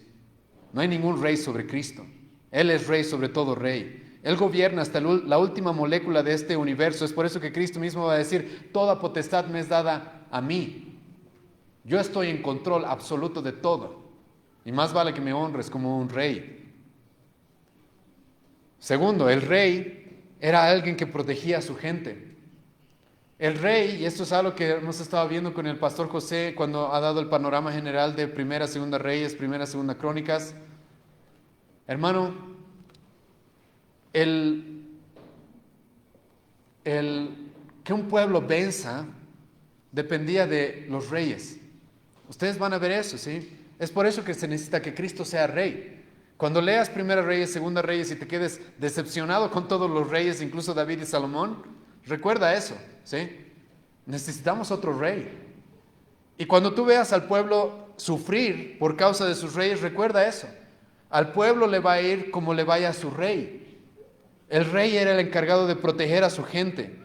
No hay ningún rey sobre Cristo. Él es rey sobre todo rey. Él gobierna hasta la última molécula de este universo. Es por eso que Cristo mismo va a decir, toda potestad me es dada a mí. Yo estoy en control absoluto de todo. Y más vale que me honres como un rey. Segundo, el rey era alguien que protegía a su gente. El rey, y esto es algo que hemos estado viendo con el pastor José cuando ha dado el panorama general de Primera, Segunda Reyes, Primera, Segunda Crónicas. Hermano, que un pueblo venza dependía de los reyes. Ustedes van a ver eso, ¿sí? Es por eso que se necesita que Cristo sea rey. Cuando leas Primera Reyes, Segunda Reyes y te quedes decepcionado con todos los reyes, incluso David y Salomón, recuerda eso, ¿sí? Necesitamos otro rey. Y cuando tú veas al pueblo sufrir por causa de sus reyes, recuerda eso. Al pueblo le va a ir como le vaya a su rey. El rey era el encargado de proteger a su gente.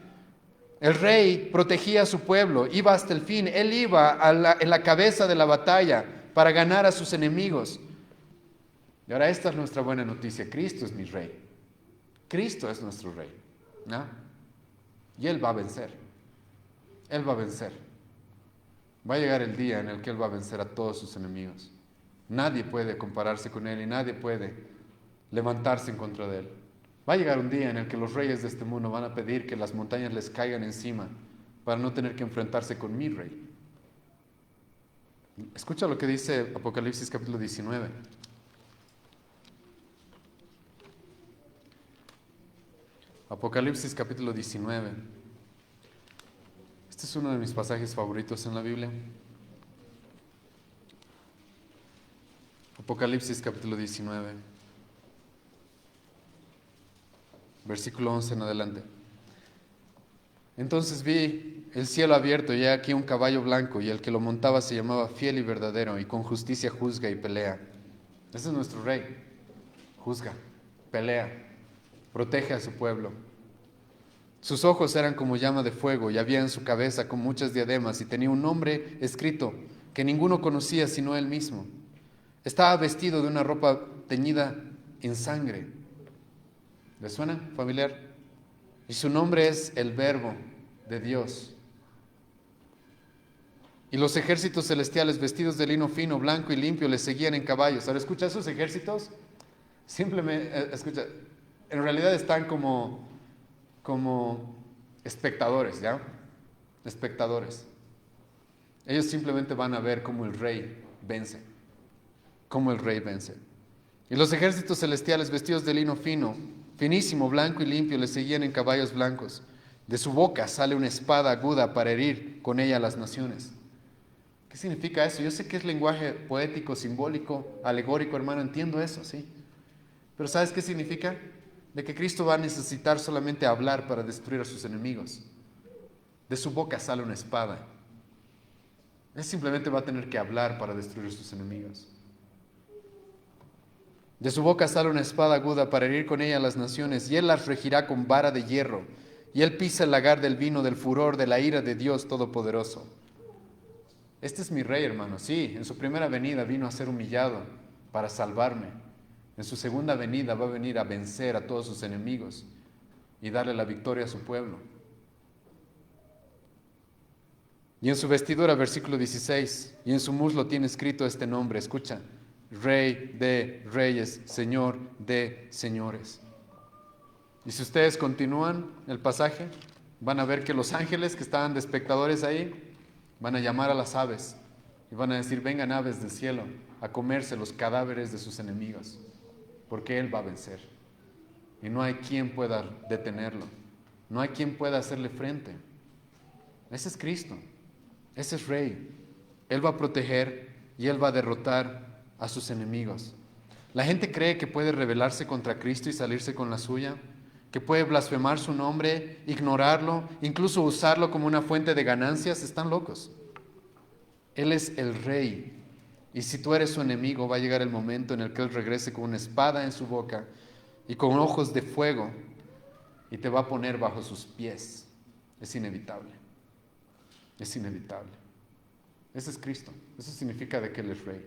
El rey protegía a su pueblo, iba hasta el fin. Él iba en la cabeza de la batalla para ganar a sus enemigos. Y ahora esta es nuestra buena noticia. Cristo es mi rey. Cristo es nuestro rey, ¿no? Y Él va a vencer. Él va a vencer. Va a llegar el día en el que Él va a vencer a todos sus enemigos. Nadie puede compararse con Él y nadie puede levantarse en contra de Él. Va a llegar un día en el que los reyes de este mundo van a pedir que las montañas les caigan encima para no tener que enfrentarse con mi rey. Escucha lo que dice Apocalipsis capítulo 19. Apocalipsis capítulo 19. Este es uno de mis pasajes favoritos en la Biblia. Apocalipsis capítulo 19. Versículo 11 en adelante. Entonces vi el cielo abierto y he aquí un caballo blanco, y el que lo montaba se llamaba Fiel y Verdadero, y con justicia juzga y pelea. Ese es nuestro rey. Juzga, pelea, protege a su pueblo. Sus ojos eran como llama de fuego, y había en su cabeza con muchas diademas, y tenía un nombre escrito que ninguno conocía sino él mismo. Estaba vestido de una ropa teñida en sangre. ¿Le suena familiar? Y su nombre es el Verbo de Dios. Y los ejércitos celestiales vestidos de lino fino, blanco y limpio le seguían en caballos. Ahora escucha, esos ejércitos simplemente, escucha, en realidad están como espectadores, ¿ya? Espectadores. Ellos simplemente van a ver cómo el rey vence. Cómo el rey vence. Y los ejércitos celestiales vestidos de lino fino, finísimo, blanco y limpio, le seguían en caballos blancos. De su boca sale una espada aguda para herir con ella a las naciones. ¿Qué significa eso? Yo sé que es lenguaje poético, simbólico, alegórico, hermano, entiendo eso, sí. Pero ¿sabes qué significa? De que Cristo va a necesitar solamente hablar para destruir a sus enemigos. De su boca sale una espada. Él simplemente va a tener que hablar para destruir sus enemigos. De su boca sale una espada aguda para herir con ella a las naciones, y él las regirá con vara de hierro, y él pisa el lagar del vino del furor de la ira de Dios Todopoderoso. Este es mi rey, hermano. Sí, en su primera venida vino a ser humillado para salvarme. En su segunda venida va a venir a vencer a todos sus enemigos y darle la victoria a su pueblo. Y en su vestidura, versículo 16, y en su muslo tiene escrito este nombre, escucha, Rey de reyes, Señor de señores. Y si ustedes continúan el pasaje, van a ver que los ángeles que estaban de espectadores ahí, van a llamar a las aves y van a decir, vengan aves del cielo a comerse los cadáveres de sus enemigos, porque Él va a vencer. Y no hay quien pueda detenerlo, no hay quien pueda hacerle frente. Ese es Cristo, ese es Rey. Él va a proteger y Él va a derrotar a sus enemigos. La gente cree que puede rebelarse contra Cristo y salirse con la suya, que puede blasfemar su nombre, ignorarlo, incluso usarlo como una fuente de ganancias. Están locos. Él es el Rey. Y si tú eres su enemigo, va a llegar el momento en el que Él regrese con una espada en su boca y con ojos de fuego y te va a poner bajo sus pies. Es inevitable. Es inevitable. Ese es Cristo. Eso significa de que Él es Rey.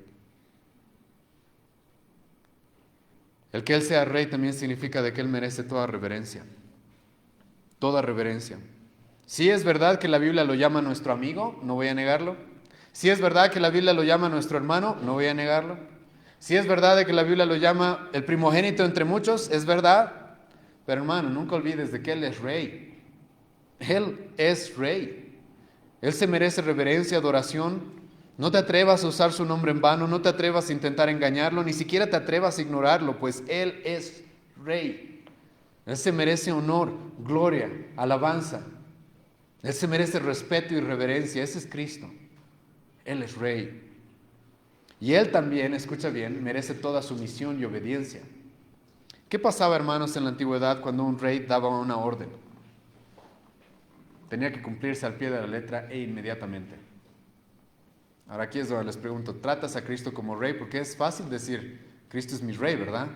El que Él sea Rey también significa de que Él merece toda reverencia. Toda reverencia. Si es verdad que la Biblia lo llama nuestro amigo, no voy a negarlo. Si es verdad que la Biblia lo llama nuestro hermano, no voy a negarlo. Si es verdad de que la Biblia lo llama el primogénito entre muchos, es verdad. Pero hermano, nunca olvides de que Él es Rey. Él es Rey. Él se merece reverencia, adoración. No te atrevas a usar su nombre en vano, no te atrevas a intentar engañarlo, ni siquiera te atrevas a ignorarlo, pues Él es Rey. Él se merece honor, gloria, alabanza. Él se merece respeto y reverencia. Ese es Cristo. Él es Rey. Y Él también, escucha bien, merece toda sumisión y obediencia. ¿Qué pasaba, hermanos, en la antigüedad cuando un rey daba una orden? Tenía que cumplirse al pie de la letra e inmediatamente. Ahora aquí es donde les pregunto, ¿tratas a Cristo como Rey? Porque es fácil decir, Cristo es mi Rey, ¿verdad?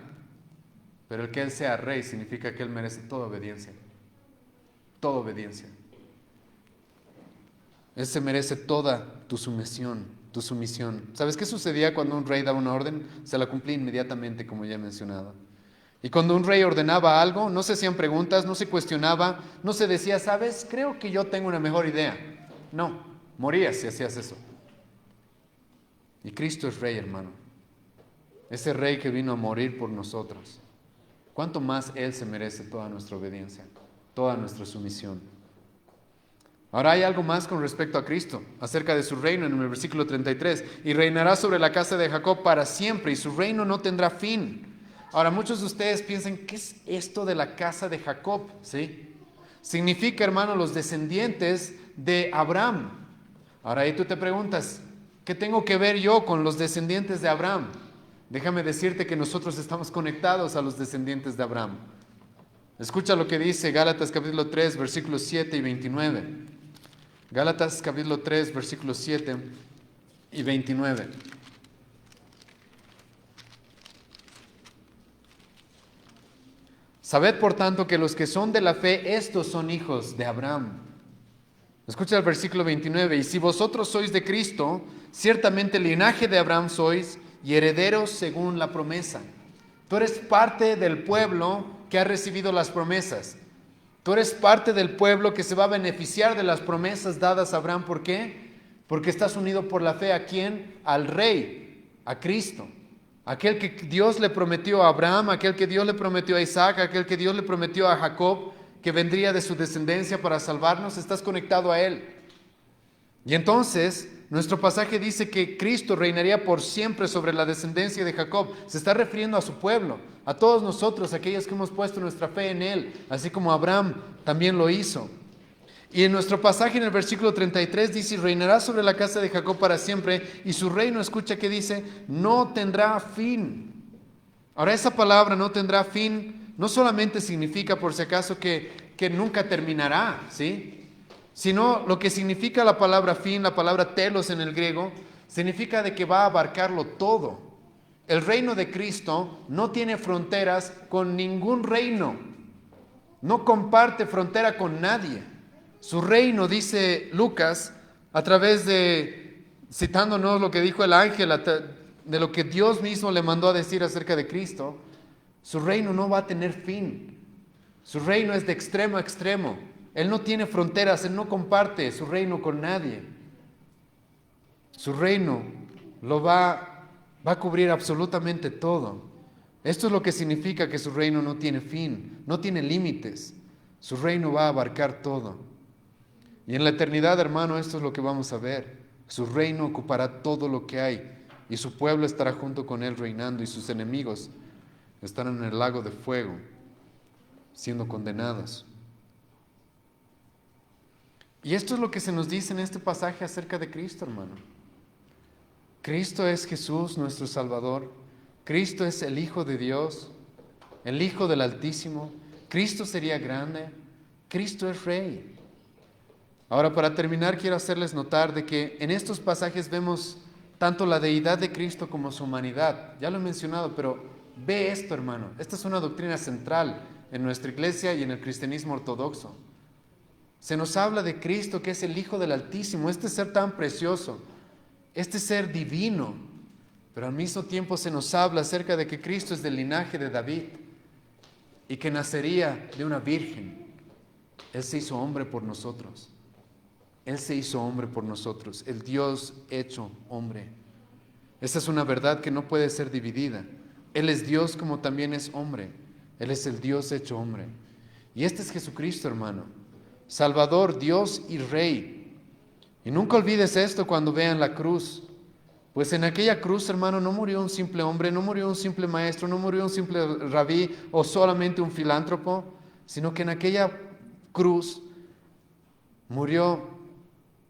Pero el que Él sea Rey significa que Él merece toda obediencia. Toda obediencia. Él se merece toda tu sumisión, tu sumisión. ¿Sabes qué sucedía cuando un rey daba una orden? Se la cumplía inmediatamente, como ya he mencionado. Y cuando un rey ordenaba algo, no se hacían preguntas, no se cuestionaba, no se decía, ¿sabes? Creo que yo tengo una mejor idea. No, morías si hacías eso. Y Cristo es Rey, hermano. Ese Rey que vino a morir por nosotros. ¿Cuánto más Él se merece toda nuestra obediencia, toda nuestra sumisión? Ahora hay algo más con respecto a Cristo, acerca de su reino en el versículo 33. Y reinará sobre la casa de Jacob para siempre, y su reino no tendrá fin. Ahora muchos de ustedes piensan, ¿qué es esto de la casa de Jacob? ¿Sí? Significa, hermano, los descendientes de Abraham. Ahora ahí tú te preguntas, ¿qué tengo que ver yo con los descendientes de Abraham? Déjame decirte que nosotros estamos conectados a los descendientes de Abraham. Escucha lo que dice Gálatas capítulo 3, versículos 7 y 29. Gálatas capítulo 3, versículos 7 y 29. Sabed por tanto que los que son de la fe, estos son hijos de Abraham. Escucha el versículo 29. Y si vosotros sois de Cristo, ciertamente linaje de Abraham sois y herederos según la promesa. Tú eres parte del pueblo que ha recibido las promesas. Tú eres parte del pueblo que se va a beneficiar de las promesas dadas a Abraham. ¿Por qué? Porque estás unido por la fe. ¿A quién? Al Rey, a Cristo. Aquel que Dios le prometió a Abraham, aquel que Dios le prometió a Isaac, aquel que Dios le prometió a Jacob, que vendría de su descendencia para salvarnos. Estás conectado a Él. Y entonces, nuestro pasaje dice que Cristo reinaría por siempre sobre la descendencia de Jacob. Se está refiriendo a su pueblo, a todos nosotros, aquellos que hemos puesto nuestra fe en Él, así como Abraham también lo hizo. Y en nuestro pasaje en el versículo 33 dice, y reinará sobre la casa de Jacob para siempre, y su reino, escucha que dice, no tendrá fin. Ahora esa palabra no tendrá fin, no solamente significa por si acaso que nunca terminará, ¿sí? sino lo que significa la palabra fin, la palabra telos en el griego, significa de que va a abarcarlo todo. El reino de Cristo no tiene fronteras con ningún reino, no comparte frontera con nadie. Su reino, dice Lucas, a través de, citándonos lo que dijo el ángel, de lo que Dios mismo le mandó a decir acerca de Cristo, su reino no va a tener fin. Su reino es de extremo a extremo. Él no tiene fronteras, Él no comparte su reino con nadie. Su reino va a cubrir absolutamente todo. Esto es lo que significa que su reino no tiene fin, no tiene límites. Su reino va a abarcar todo. Y en la eternidad, hermano, esto es lo que vamos a ver. Su reino ocupará todo lo que hay y su pueblo estará junto con él reinando y sus enemigos estarán en el lago de fuego siendo condenados. Y esto es lo que se nos dice en este pasaje acerca de Cristo, hermano. Cristo es Jesús, nuestro Salvador. Cristo es el Hijo de Dios, el Hijo del Altísimo. Cristo sería grande. Cristo es Rey. Ahora, para terminar, quiero hacerles notar de que en estos pasajes vemos tanto la deidad de Cristo como su humanidad. Ya lo he mencionado, pero ve esto, hermano. Esta es una doctrina central en nuestra iglesia y en el cristianismo ortodoxo. Se nos habla de Cristo, que es el Hijo del Altísimo, este ser tan precioso, este ser divino, pero al mismo tiempo se nos habla acerca de que Cristo es del linaje de David y que nacería de una virgen. Él se hizo hombre por nosotros. Él se hizo hombre por nosotros, el Dios hecho hombre. Esa es una verdad que no puede ser dividida. Él es Dios como también es hombre. Él es el Dios hecho hombre. Y este es Jesucristo, hermano. Salvador, Dios y Rey. Y nunca olvides esto cuando vean la cruz. Pues en aquella cruz, hermano, no murió un simple hombre, no murió un simple maestro, no murió un simple rabí o solamente un filántropo, sino que en aquella cruz murió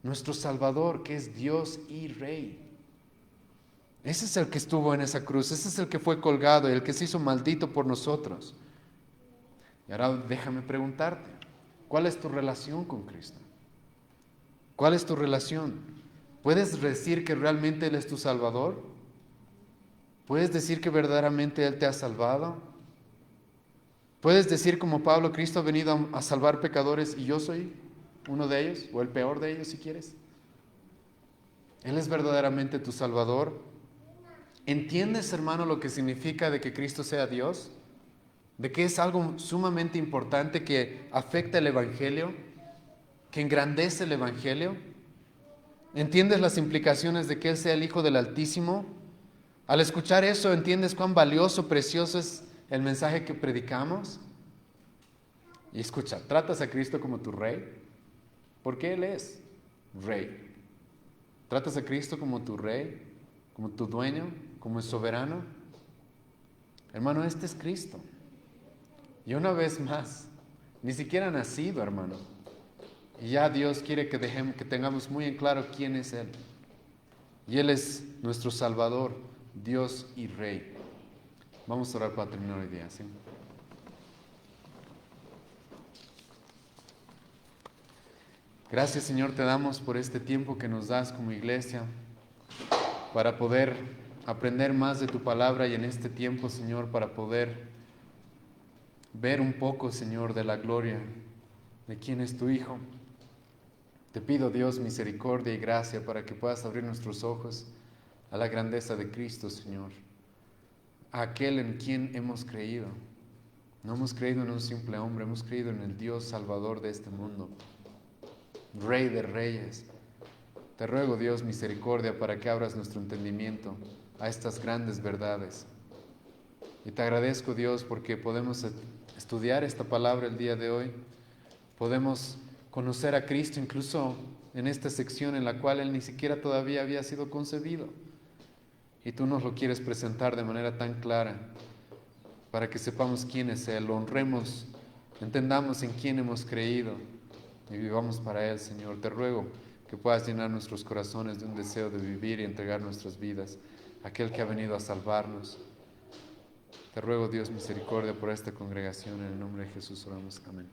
nuestro Salvador, que es Dios y Rey. Ese es el que estuvo en esa cruz, ese es el que fue colgado y el que se hizo maldito por nosotros. Y ahora déjame preguntarte, ¿cuál es tu relación con Cristo? ¿Cuál es tu relación? ¿Puedes decir que realmente Él es tu Salvador? ¿Puedes decir que verdaderamente Él te ha salvado? ¿Puedes decir como Pablo, Cristo ha venido a salvar pecadores y yo soy uno de ellos, o el peor de ellos si quieres? Él es verdaderamente tu Salvador. ¿Entiendes, hermano, lo que significa de que Cristo sea Dios? De que es algo sumamente importante que afecta el Evangelio, que engrandece el Evangelio. ¿Entiendes las implicaciones de que Él sea el Hijo del Altísimo? Al escuchar eso, ¿entiendes cuán valioso, precioso es el mensaje que predicamos? Y escucha, ¿tratas a Cristo como tu Rey? Porque Él es Rey. ¿Tratas a Cristo como tu Rey, como tu dueño, como el soberano? Hermano, este es Cristo. Y una vez más, ni siquiera ha nacido, hermano. Y ya Dios quiere que tengamos muy en claro quién es Él. Y Él es nuestro Salvador, Dios y Rey. Vamos a orar para terminar hoy día, ¿sí? Gracias, Señor, te damos por este tiempo que nos das como iglesia para poder aprender más de tu palabra y en este tiempo, Señor, para poder ver un poco, Señor, de la gloria de quién es tu Hijo. Te pido, Dios, misericordia y gracia para que puedas abrir nuestros ojos a la grandeza de Cristo, Señor, a aquel en quien hemos creído. No hemos creído en un simple hombre, hemos creído en el Dios Salvador de este mundo, Rey de Reyes. Te ruego, Dios, misericordia para que abras nuestro entendimiento a estas grandes verdades. Y te agradezco, Dios, porque podemos estudiar esta palabra el día de hoy. Podemos conocer a Cristo incluso en esta sección en la cual Él ni siquiera todavía había sido concebido. Y tú nos lo quieres presentar de manera tan clara para que sepamos quién es Él, lo honremos, entendamos en quién hemos creído y vivamos para Él, Señor. Te ruego que puedas llenar nuestros corazones de un deseo de vivir y entregar nuestras vidas a aquel que ha venido a salvarnos. Te ruego, Dios, misericordia por esta congregación. En el nombre de Jesús oramos. Amén.